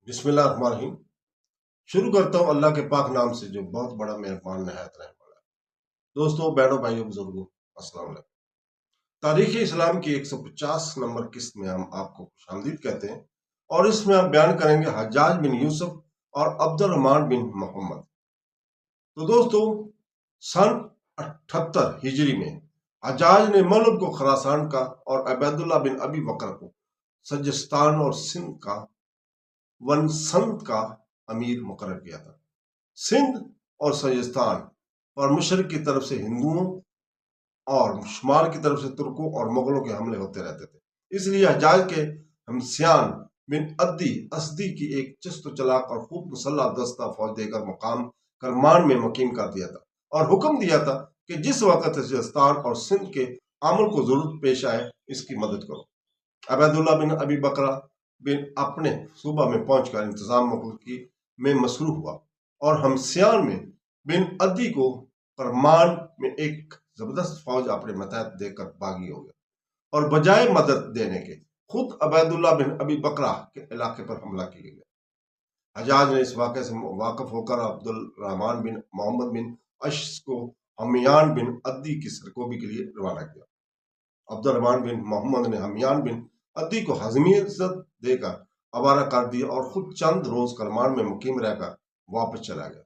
बिस्मिल्लाहिर्रहमानिर्रहीम। शुरू करता हूँ अल्लाह के पाक नाम से जो बहुत बड़ा मेहरबान नहायत रहने वाला है। दोस्तों, बहनों, भाइयों, बुजुर्गों, अस्सलाम वालेकुम। तारीख इस्लाम की 150 नंबर किस्त में हम आपको खुशामदीद कहते हैं और इसमें हम बयान करेंगे हज्जाज बिन यूसुफ और अब्दुर्रहमान बिन मोहम्मद। तो दोस्तों, सन 78 हिजरी में हज्जाज ने ममलुक को खरासान का और अबैदुल्ला बिन अबी बकर को सजिस्तान और सिंध का वनसंत का अमीर मुकर्रर किया था। सिंध और सजिस्तान पर मशरक की तरफ से हिंदुओं और शुमाल की तरफ से तुर्कों और मुगलों के हमले होते रहते थे। इसलिए हज्जाज के हमसियान बिन अद्दी असदी की एक चुस्त चलाक और खूब मुसल्लह दस्ता फौज देकर मकाम करमान में मुकीम कर दिया था और हुक्म दिया था कि जिस वक्त सजिस्तान और सिंध के अमल को जरूरत पेश आए इसकी मदद करो। अबैदुल्ला बिन अबी बकरा बिन अपने सूबा में पहुंचकर इंतजाम मुल्की में मसरूफ हुआ और हमसियान में बिन अद्दी को करमान में एक जबरदस्त फौज अपने मतहत देकर बागी हो गया और बजाय मदद देने के खुद अबैदुल्ला बिन अबी बकरा के इलाके पर हमला किया गया। हज्जाज ने इस वाक़े से वाकिफ होकर अब्दुल रहमान बिन मोहम्मद बिन अश को हमियान बिन अद्दी की सरकोबी के लिए रवाना किया। अब्दुल रहमान बिन मोहम्मद ने हमियान बिन अद्दी को हजमी इज्जत देकर आवारा कर दिया और खुद चंद रोज करमान में मुकीम रहकर वापस चला गया।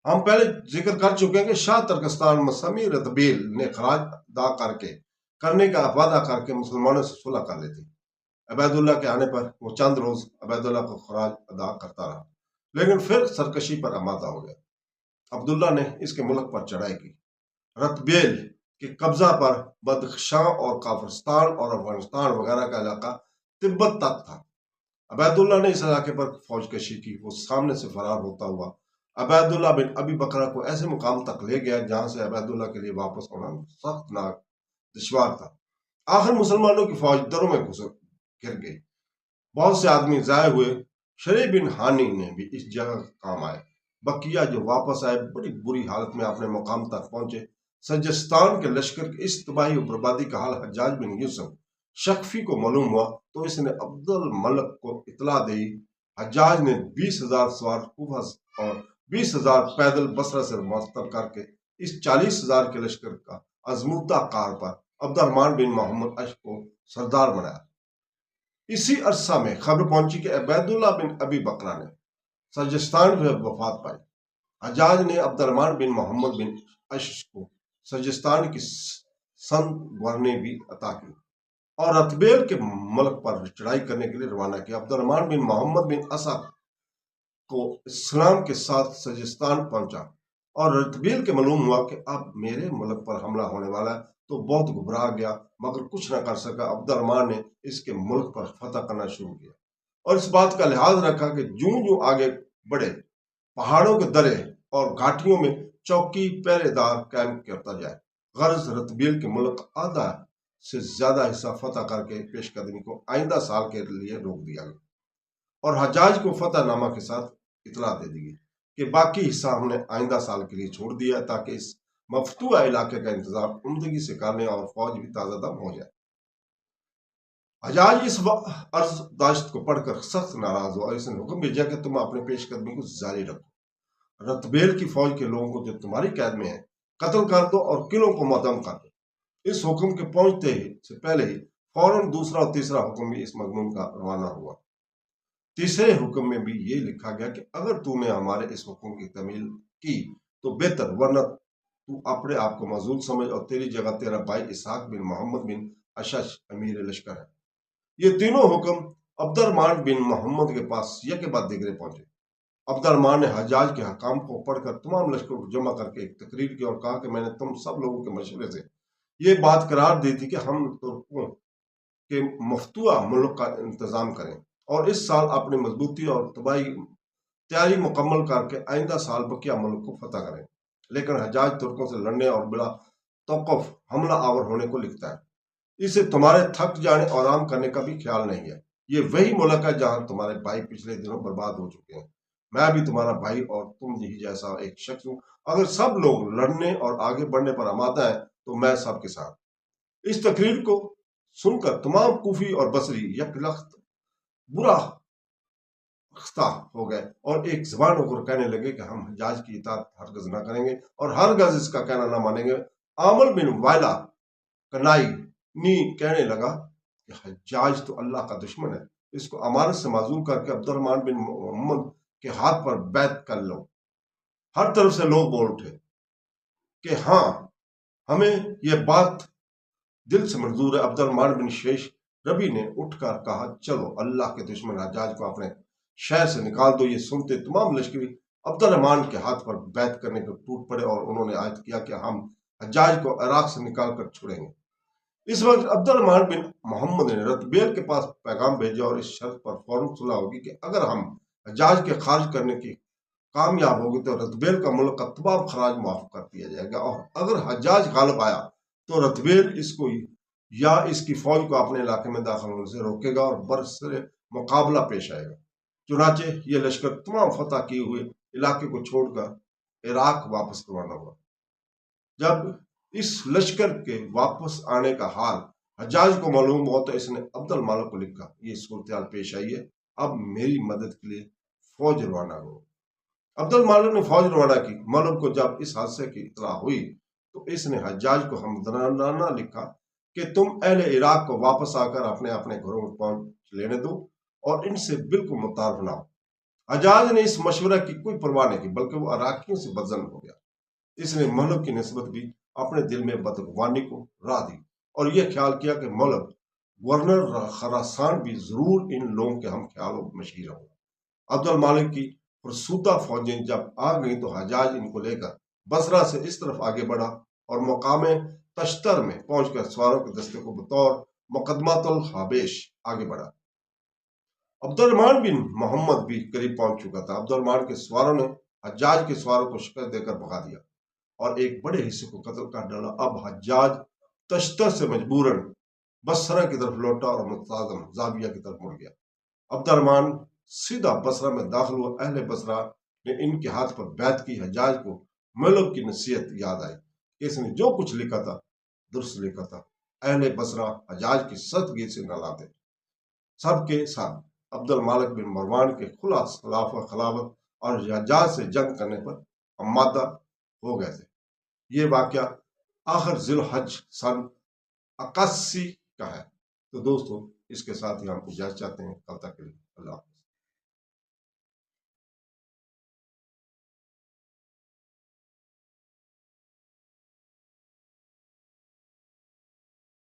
हम पहले जिक्र कर चुके हैं कि शाह तुर्कस्तान मसमी रतबेल ने खराज अदा करने का वादा करके मुसलमानों से सुलह कर ली थी। अबैदुल्ला के आने पर वो चंद रोज अबैदुल्ला को खराज अदा करता रहा, लेकिन फिर सरकशी पर आमादा हो गया। अब्दुल्ला ने इसके मुल्क पर चढ़ाई की। रतबेल के कब्जा पर बदख्शां और काफिस्तान और अफगानिस्तान वगैरह का इलाका तिब्बत तक था। अबैदुल्ला ने इस इलाके पर फौज कशी की। वो सामने से फरार होता हुआ अबैदुल्ला बिन अबी बकरा को ऐसे मुकाम तक ले गया जहां से अबैदुल्ला के लिए वापस होना सख्त दुश्वार था। आखिर मुसलमानों की फौज दरों में घिर गई। बहुत से आदमी जाए हुए। शरीफ बिन हानी ने भी इस जगह काम आए। बकिया जो वापस आए बड़ी बुरी हालत में अपने मुकाम तक पहुंचे। सजिस्तान के लश्कर की इस तबाही और बर्बादी का हाल हज्जाज बिन यूसुफ शक्फी को मालूम हुआ तो इसने अब्दुल मलक को इतला दी। हज्जाज ने 20,000 सवार कुफा और 20,000 पैदल बसरा से मुस्तल करके इस 40,000 के लश्कर का अजमुद्दा कार पर अब्दुर्रहमान बिन मोहम्मद अश को सरदार बनाया। इसी अरसा में खबर पहुंची कि अबैदुल्ला बिन अबी बकरा ने सजिस्तान में वफात पाई। हज्जाज ने अब्दुर्रहमान बिन मोहम्मद बिन अश को सजिस्तान की संत गवर्नी भी अता की और रतबेल के मुल्क पर चढ़ाई करने के लिए रवाना किया। अब्दुर्रहमान बिन मोहम्मद बिन असद को इस्लाम के साथ सजिस्तान पहुंचा और रतबेल के मालूम हुआ कि अब मेरे मुल्क पर हमला होने वाला है तो बहुत घबरा गया, मगर कुछ न कर सका। अब्दुर्रहमान ने इसके मुल्क पर फतह करना शुरू किया और इस बात का लिहाज रखा कि जूं जूं आगे बढ़े पहाड़ों के दरे और घाटियों में चौकी पहरेदार कायम करता जाए। गर्ज रतबेल के मुल्क आधा से ज्यादा हिस्सा फतह करके पेशकदमी को आइंदा साल के लिए रोक दिया गया और हज्जाज को फतहनामा के साथ इतला दे दी गई कि बाकी हिस्सा हमने आइंदा साल के लिए छोड़ दिया ताकि इस मफतूआ इलाके का इंतजाम उम्दगी से करने और फौज भी ताजा दम हो जाए। हज्जाज इस अर्जदाश्त को पढ़कर सख्त नाराज हुआ और इसने हुक्म भेजा कि तुम अपने पेशकदमी को जारी रखो। रतबेल की फौज के लोगों को जो तुम्हारी कैद में है कत्ल कर दो और किलों को मुअद्दम कर दो। इस हुक्म के पहुंचते ही से पहले ही फौरन दूसरा और तीसरा हुक्म भी इस मजमून का रवाना हुआ। तीसरे हुक्म में भी ये लिखा गया कि अगर तूने हमारे इस हुक्म की तमील की तो बेहतर, वरना तू अपने आप को मजूल समझ और तेरी जगह तेरा भाई इसहाक बिन मोहम्मद बिन अशश अमीर लश्कर है। ये तीनों हुक्म अब्दुर्रहमान बिन मोहम्मद के पास यह के बाद दिगरे पहुंचे। अब्दुर्रहमान ने हज्जाज के हकाम को पढ़कर तमाम लश्कर को जमा करके एक तकरीर की और कहा कि मैंने तुम सब लोगों के मशवरे से ये बात करार दी थी कि हम तुर्कों के मफतूआ मुल्क का इंतजाम करें और इस साल अपनी मजबूती और तैयारी मुकम्मल करके आइंदा साल बकिया मुल्क को फतह करें। लेकिन हज्जाज तुर्कों से लड़ने और बिला तौक़ुफ़ हमला आवर होने को लिखता है। इसे तुम्हारे थक जाने और आराम करने का भी ख्याल नहीं है। ये वही मुल्क है जहां तुम्हारे भाई पिछले दिनों बर्बाद हो चुके हैं। मैं भी तुम्हारा भाई और तुम ही जैसा एक शख्स हूं। अगर सब लोग लड़ने और आगे बढ़ने पर आमादा है तो मैं सबके साथ। इस तकरीर को सुनकर तमाम कूफी और बसरी यकलख्त बुरा اختہ ہو گئے اور ایک زبان ہو کر کہنے لگے کہ ہم حجاج کی اطاعت ہرگز نہ کریں گے اور ہرگز اس کا کہنا نہ مانیں گے۔ عامر بن وائلہ کنائی نی کہنے لگا کہ حجاج تو اللہ کا دشمن ہے، اس کو امانت سے معزول کر کے عبد الرحمن بن محمد کے ہاتھ پر بیعت کر لو۔ ہر طرف سے لوگ بول اٹھے کہ ہاں، ہمیں یہ بات دل سے منظور ہے۔ عبد الرحمن بن شیش ربی نے اٹھ کر کہا، چلو اللہ کے دشمن حجاج کو اپنے شہر سے نکال دو۔ یہ سنتے تمام لشکری عبد الرحمن کے ہاتھ پر بیعت کرنے کو ٹوٹ پڑے اور انہوں نے عہد کیا کہ ہم حجاج کو عراق سے نکال کر چھوڑیں گے۔ اس وقت عبد الرحمن بن محمد نے رتبیل کے پاس پیغام بھیجا اور اس شرط پر فوراً صلح ہوگی کہ اگر ہم حجاج کے خارج کرنے کی کامیاب ہوگی تو رتبیل کا ملک کا تمام خراج معاف کر دیا جائے گا، اور اگر حجاج غالب آیا تو رتبیل اس کو یا اس کی فوج کو اپنے علاقے میں داخل ہونے سے روکے گا اور برسر مقابلہ پیش آئے گا۔ چنانچہ یہ لشکر تمام فتح کیے ہوئے علاقے کو چھوڑ کر عراق واپس روانہ ہوا۔ جب اس لشکر کے واپس آنے کا حال حجاج کو معلوم ہوا تو اس نے عبد المالک کو لکھا، یہ صورتحال پیش آئی ہے، اب میری مدد کے لیے فوج روانہ ہو۔ عبد المالک نے فوج روانہ کی۔ ملک کو جب اس حادثے کی اطلاع ہوئی تو اس نے حجاج کو ہمدردانہ لکھا کہ تم اہل عراق کو واپس آ کر اپنے اپنے گھروں میں پہنچ لینے دو اور ان سے بالکل متعارف نہ ہو۔ حجاج نے اس مشورہ کی کوئی پرواہ نہیں کی، بلکہ وہ عراقیوں سے بدظن ہو گیا۔ اس نے ملک کی نسبت بھی اپنے دل میں بدگمانی کو راہ دی اور یہ خیال کیا کہ ملک گورنر خراسان بھی ضرور ان لوگوں کے ہم خیالوں مشیر ہوگا۔ عبد المالک کی فرسودہ فوجیں جب آ گئیں تو حجاج ان کو لے کر بصرہ سے اس طرف آگے بڑھا اور مقام تشتر میں پہنچ کر سواروں کے دستے کو بطور مقدمات الحبیش آگے بڑھا۔ عبد الرحمن بن محمد بھی قریب پہنچ چکا تھا۔ عبد الرحمن کے سواروں نے حجاج کے سواروں کو شکست دے کر بھگا دیا اور ایک بڑے حصے کو قتل کر ڈالا۔ اب حجاج تشتر سے مجبوراً بصرہ کی طرف لوٹا اور متازم زاویہ کی طرف مڑ گیا۔ عبد الرحمن سیدھا بصرہ میں داخل ہوا۔ اہل بصرہ نے ان کے ہاتھ پر بیعت کی۔ حجاج کو ملک کی نصیحت یاد آئی کہ اس نے جو کچھ لکھا تھا درست لکھا تھا۔ اہل بصرہ حجاج کی سخت سے نہ لاتے۔ سب کے ساتھ عبد المالک بن مروان کے خلافت اور حجاج سے جنگ کرنے پر آمادہ ہو گئے تھے۔ یہ واقعہ آخر ذی الحج سن 81 کا ہے۔ تو دوستو، اس کے ساتھ ہی ہم اجازت چاہتے ہیں۔ کل تک کے لیے اللہ حافظ۔